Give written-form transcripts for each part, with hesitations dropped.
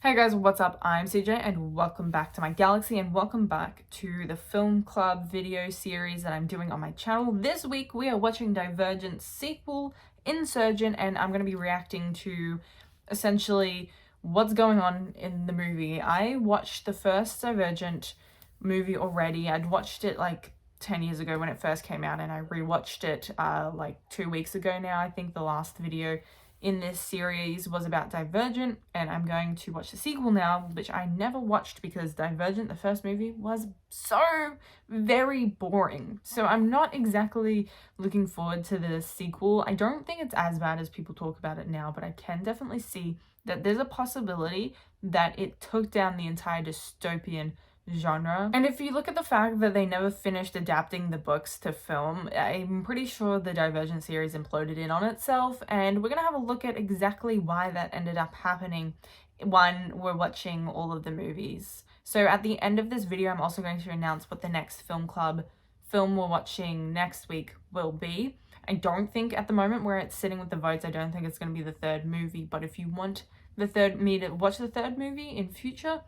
Hey guys, what's up? I'm CJ and welcome back to my galaxy and welcome back to the film club video series that I'm doing on my channel. This week we are watching Divergent sequel, Insurgent, and I'm going to be reacting to essentially what's going on in the movie. I watched the first Divergent movie already. I'd watched it like 10 years ago when it first came out, and I rewatched it like 2 weeks ago now. I think the last video in this series was about Divergent, and I'm going to watch the sequel now, which I never watched because Divergent, the first movie, was so very boring. So I'm not exactly looking forward to the sequel. I don't think it's as bad as people talk about it now, but I can definitely see that there's a possibility that it took down the entire dystopian genre. And if you look at the fact that they never finished adapting the books to film, I'm pretty sure the Divergent series imploded in on itself, and we're gonna have a look at exactly why that ended up happening when we're watching all of the movies. So at the end of this video, I'm also going to announce what the next film club film we're watching next week will be. I don't think at the moment where it's sitting with the votes, I don't think it's going to be the third movie, but if you want me to watch the third movie in future,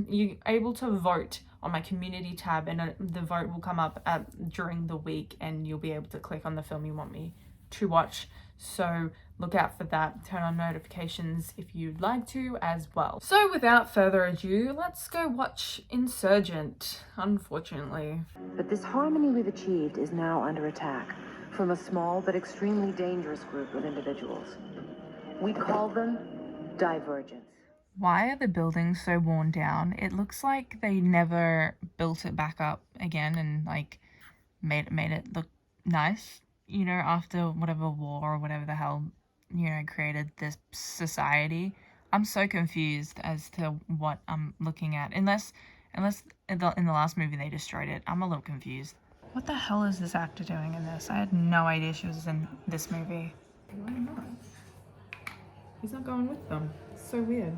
you're able to vote on my community tab, and the vote will come up during the week, and you'll be able to click on the film you want me to watch. So look out for that. Turn on notifications if you'd like to as well. So without further ado, let's go watch Insurgent, unfortunately. But this harmony we've achieved is now under attack from a small but extremely dangerous group of individuals. We call them Divergents. Why are the buildings so worn down? It looks like they never built it back up again and like made it look nice, you know, after whatever war or whatever the hell, you know, created this society. I'm so confused as to what I'm looking at. Unless in the last movie they destroyed it. I'm a little confused. What the hell is this actor doing in this? I had no idea she was in this movie. Why not? He's not going with them. It's so weird.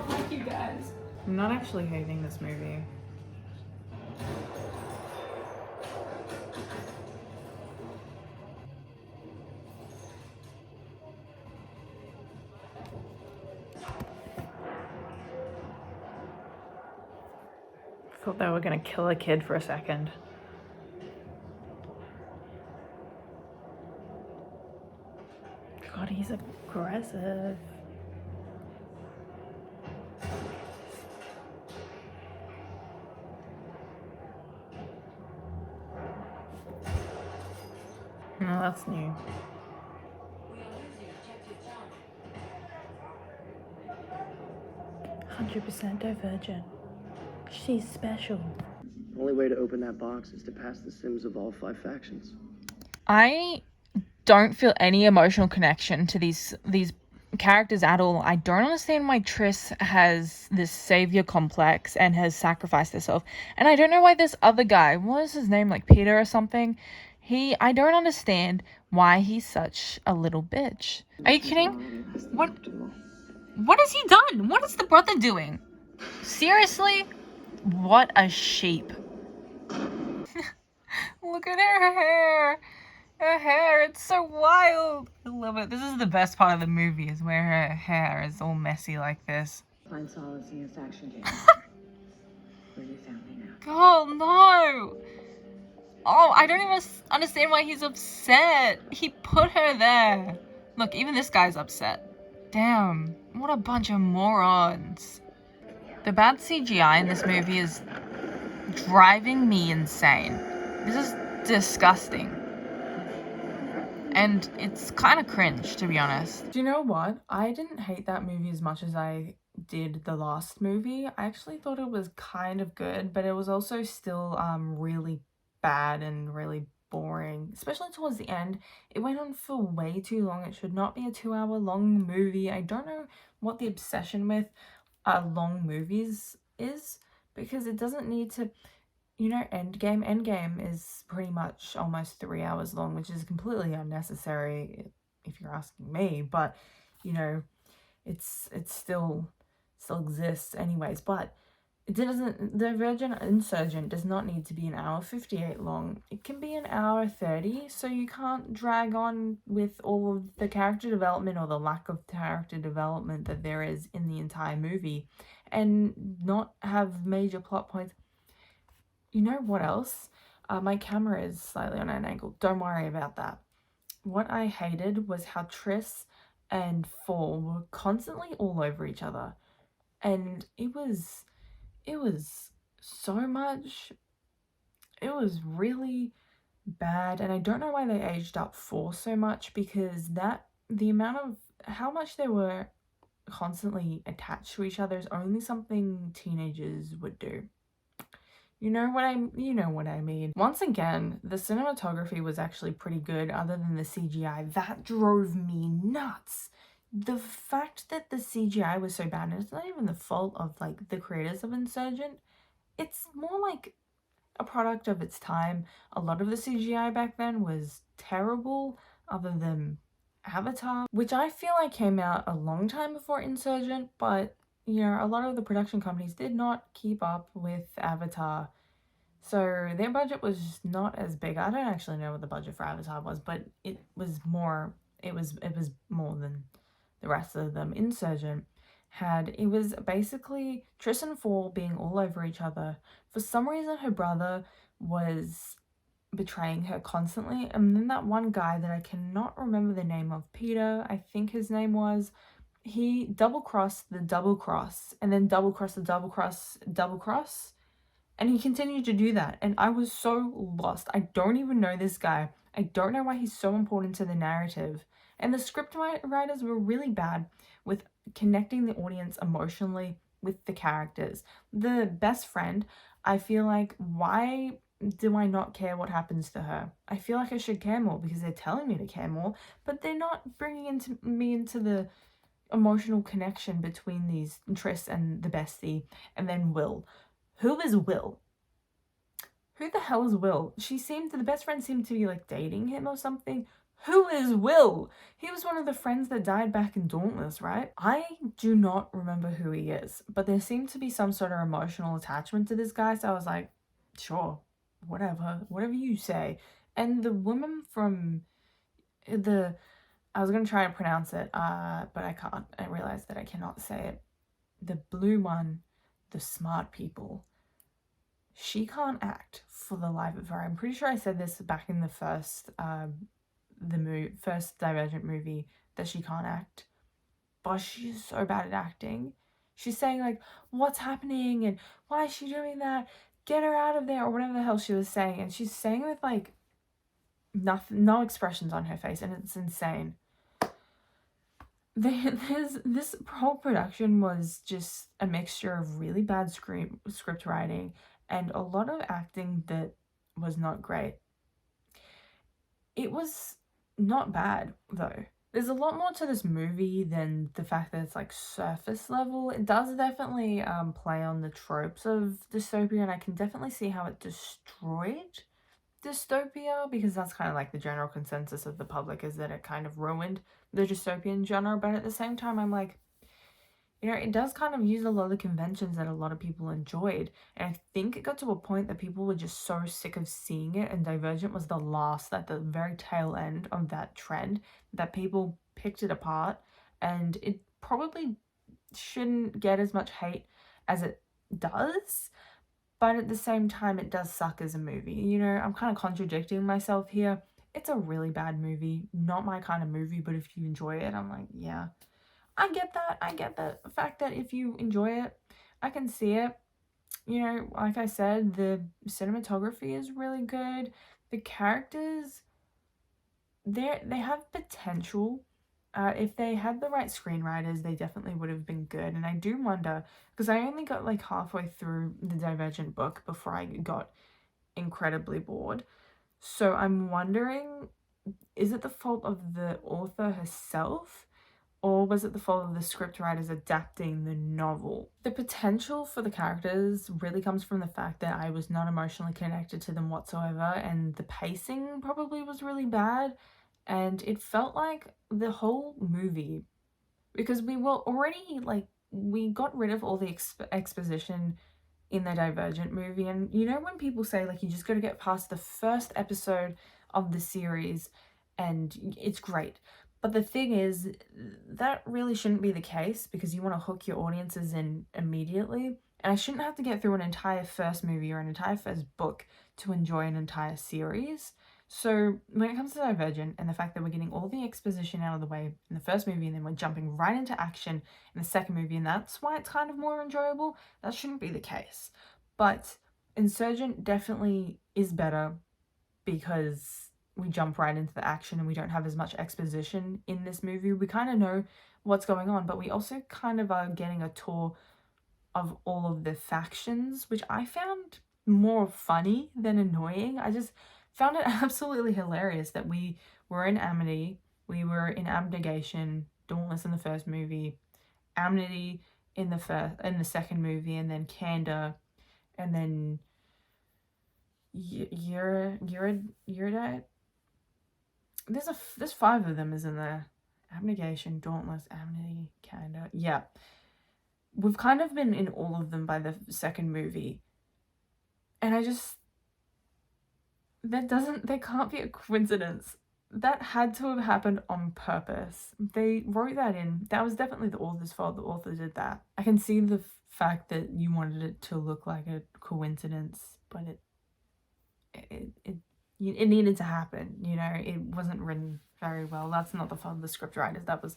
Thank you guys. I'm not actually hating this movie. Thought they were gonna kill a kid for a second. God, he's aggressive. No, that's new. 100% Divergent. She's special. The only way to open that box is to pass the sims of all 5 factions. I don't feel any emotional connection to these characters at all. I don't understand why Triss has this savior complex and has sacrificed herself. And I don't know why this other guy, what is his name, like Peter or something? I don't understand why he's such a little bitch. Are you kidding? What has he done? What is the brother doing? Seriously? What a sheep. Look at her hair. Her hair, it's so wild. I love it. This is the best part of the movie, is where her hair is all messy like this. Find solace in your faction game. Where you found me now. Oh, no. Oh, I don't even understand why he's upset. He put her there. Look, even this guy's upset. Damn, what a bunch of morons. The bad CGI in this movie is driving me insane. This is disgusting. And it's kind of cringe, to be honest. Do you know what? I didn't hate that movie as much as I did the last movie. I actually thought it was kind of good, but it was also still really bad and really boring, especially towards the end. It went on for way too long. It should not be a 2-hour long movie. I don't know what the obsession with long movies is, because it doesn't need to, you know, Endgame is pretty much almost 3 hours long, which is completely unnecessary if you're asking me. But, you know, it still exists anyways. But it doesn't, Divergent Insurgent does not need to be an hour 58 long. It can be an hour 30, so you can't drag on with all of the character development or the lack of character development that there is in the entire movie and not have major plot points. You know what else? My camera is slightly on an angle. Don't worry about that. What I hated was how Triss and Fall were constantly all over each other. And it was so much, it was really bad. And I don't know why they aged up Fall so much, because the amount of how much they were constantly attached to each other is only something teenagers would do. You know what I mean. Once again, the cinematography was actually pretty good other than the CGI. That drove me nuts. The fact that the CGI was so bad, and it's not even the fault of like the creators of Insurgent, it's more like a product of its time. A lot of the CGI back then was terrible, other than Avatar, which I feel like came out a long time before Insurgent, but you know, a lot of the production companies did not keep up with Avatar. So their budget was not as big. I don't actually know what the budget for Avatar was, but it was more than the rest of them. Insurgent it was basically Triss and Fall being all over each other. For some reason her brother was betraying her constantly, and then that one guy that I cannot remember the name of, Peter, I think his name was, he double-crossed the double-cross, and then double-crossed the double-cross, and he continued to do that, and I was so lost. I don't even know this guy. I don't know why he's so important to the narrative. And the script writers were really bad with connecting the audience emotionally with the characters. The best friend, I feel like, why do I not care what happens to her? I feel like I should care more because they're telling me to care more, but they're not bringing me into the emotional connection between these Triss and the bestie, and then Will. Who is Will? Who the hell is Will? The best friend seemed to be like dating him or something. Who is Will? He was one of the friends that died back in Dauntless, right? I do not remember who he is, but there seemed to be some sort of emotional attachment to this guy, so I was like, sure, whatever you say. And the woman from I was gonna try and pronounce it, but I can't. I realized that I cannot say it. The blue one, the smart people. She can't act for the life of her. I'm pretty sure I said this back in the first Divergent movie, that she can't act, but she's so bad at acting. She's saying like, what's happening and why is she doing that? Get her out of there, or whatever the hell she was saying, and she's saying with like nothing, no expressions on her face, and it's insane. This whole production was just a mixture of really bad script writing and a lot of acting that was not great. It was not bad though. There's a lot more to this movie than the fact that it's like surface level. It does definitely play on the tropes of dystopia, and I can definitely see how it destroyed dystopia, because that's kind of like the general consensus of the public, is that it kind of ruined the dystopian genre. But at the same time, I'm like, you know, it does kind of use a lot of the conventions that a lot of people enjoyed, and I think it got to a point that people were just so sick of seeing it, and Divergent was at the very tail end of that trend, that people picked it apart, and it probably shouldn't get as much hate as it does. But at the same time, it does suck as a movie. You know, I'm kind of contradicting myself here. It's a really bad movie. Not my kind of movie, but if you enjoy it, I'm like, yeah. I get that. I get the fact that if you enjoy it, I can see it. You know, like I said, the cinematography is really good. The characters, they have potential. If they had the right screenwriters, they definitely would have been good. And I do wonder, because I only got like halfway through the Divergent book before I got incredibly bored. So I'm wondering, is it the fault of the author herself? Or was it the fault of the scriptwriters adapting the novel? The potential for the characters really comes from the fact that I was not emotionally connected to them whatsoever, and the pacing probably was really bad. And it felt like the whole movie because we were already, like, we got rid of all the exposition in the Divergent movie. And you know when people say, like, you just got to get past the first episode of the series and it's great. But the thing is, that really shouldn't be the case, because you want to hook your audiences in immediately. And I shouldn't have to get through an entire first movie or an entire first book to enjoy an entire series. So when it comes to Divergent and the fact that we're getting all the exposition out of the way in the first movie and then we're jumping right into action in the second movie, and that's why it's kind of more enjoyable, that shouldn't be the case. But Insurgent definitely is better because we jump right into the action and we don't have as much exposition in this movie. We kind of know what's going on, but we also kind of are getting a tour of all of the factions, which I found more funny than annoying. I just found it absolutely hilarious that we were in Amity, we were in Abnegation, Dauntless in the first movie, Amity in the second movie, and then Kanda, and then Eurydice. There's 5 of them, isn't there? Abnegation, Dauntless, Amity, Kanda. Yeah. We've kind of been in all of them by the second movie. And I just... There can't be a coincidence. That had to have happened on purpose. They wrote that in. That was definitely the author's fault. The author did that. I can see the fact that you wanted it to look like a coincidence, but it needed to happen, you know? It wasn't written very well. That's not the fault of the script writers. That was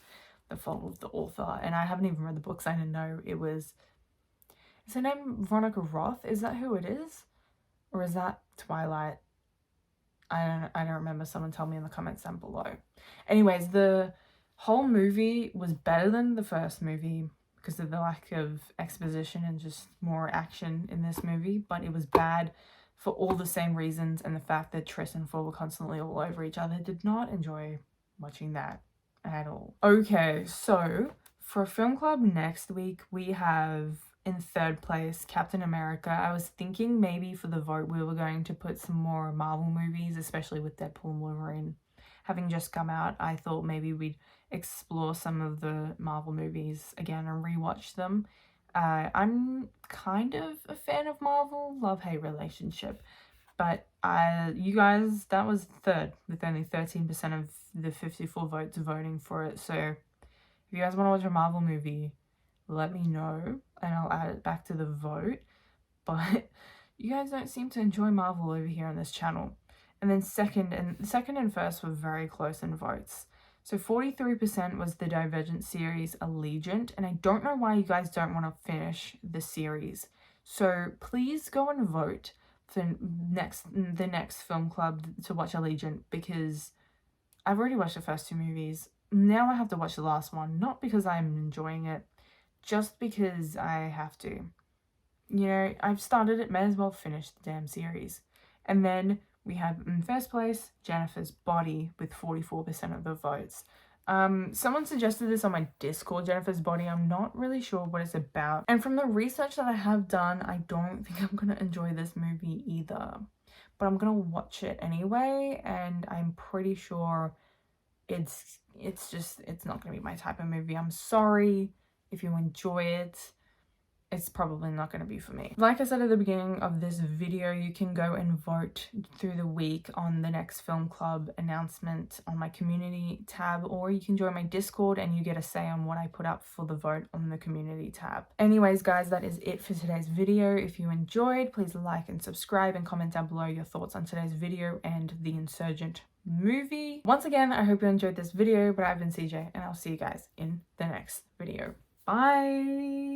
the fault of the author. And I haven't even read the books. I didn't know it was... Is her name Veronica Roth? Is that who it is? Or is that Twilight? I don't remember. Someone tell me in the comments down below. Anyways, the whole movie was better than the first movie because of the lack of exposition and just more action in this movie. But it was bad for all the same reasons, and the fact that Triss and Four were constantly all over each other. Did not enjoy watching that at all. Okay, so for Film Club next week, we have in third place Captain America. I was thinking maybe for the vote we were going to put some more Marvel movies, especially with Deadpool and Wolverine having just come out. I thought maybe we'd explore some of the Marvel movies again and rewatch them. I'm kind of a fan of Marvel, love-hate relationship, but you guys, that was third with only 13% of the 54 votes voting for it. So if you guys want to watch a Marvel movie, let me know and I'll add it back to the vote. But you guys don't seem to enjoy Marvel over here on this channel. And then second and first were very close in votes. So 43% was the Divergent series Allegiant, and I don't know why you guys don't want to finish the series. So please go and vote for the next Film Club to watch Allegiant, because I've already watched the first 2 movies. Now I have to watch the last one, not because I'm enjoying it, just because I have to. You know, I've started it, may as well finish the damn series. And then we have in first place Jennifer's Body with 44% of the votes. Someone suggested this on my Discord, Jennifer's Body. I'm not really sure what it's about. And from the research that I have done, I don't think I'm gonna enjoy this movie either. But I'm gonna watch it anyway, and I'm pretty sure it's not gonna be my type of movie. I'm sorry if you enjoy it. It's probably not going to be for me. Like I said at the beginning of this video, you can go and vote through the week on the next Film Club announcement on my community tab, or you can join my Discord and you get a say on what I put up for the vote on the community tab. Anyways, guys, that is it for today's video. If you enjoyed, please like and subscribe and comment down below your thoughts on today's video and the Insurgent movie. Once again, I hope you enjoyed this video, but I've been CJ and I'll see you guys in the next video. Bye!